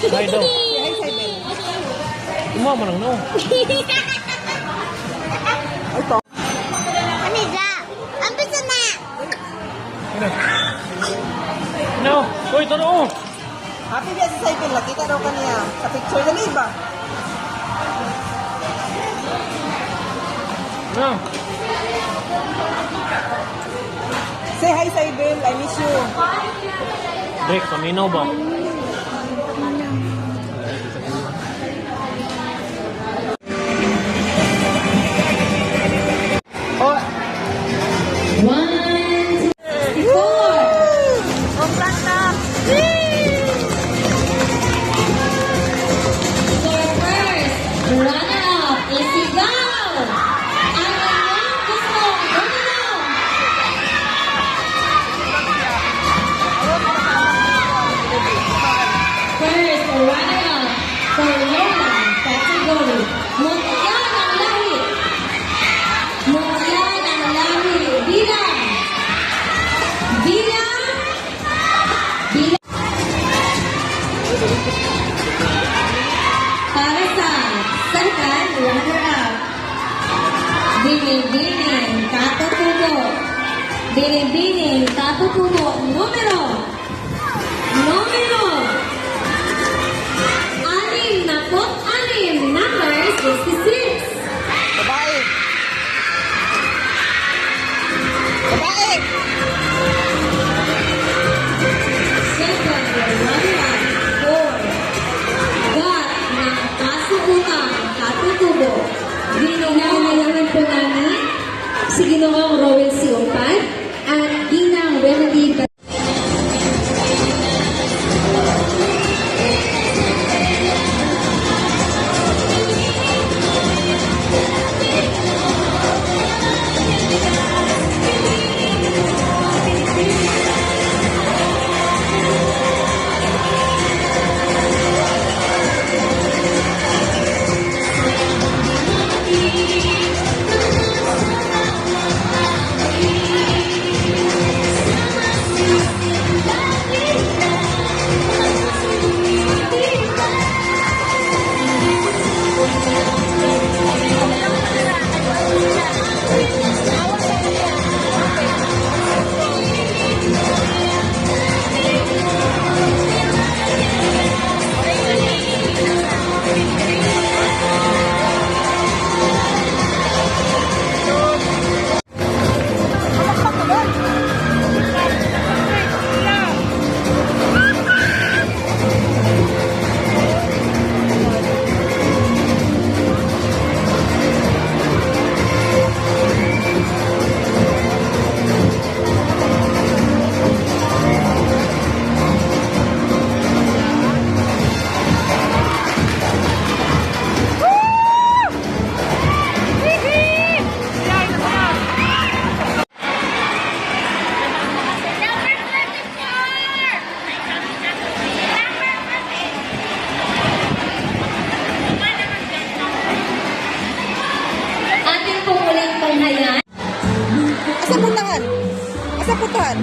Hi daw. Hi, Saibel. Umama lang, no? Ito. Kanida, ambisa na. Ano? No. Uy, ito na, oh. Happy dia si Saibel. Nakita daw kaniya sa picture na iba. No. Say hi, Saibel. I miss you. Break, paminaw ba? Oh. 1, 2, 4. Ang ganda. For first, runner-up is Sigaw. Ang inyong gustong domino. First, runner-up for Lowland category. Mutya ng lahi. Mutya ng lahi. Bilang. Para sa second runner-up, Binibining Katutubo. Binibining Katutubo. Numero 66, number 66. Babae. Babae. Second runner-up for God ng Kasuutang Katutubo. Ginawanayaman po namin si Ginoong Rowel Siopan at Ginang Remedy. Ating pumuling tunghayan. Asa puntahan? Asa puntahan?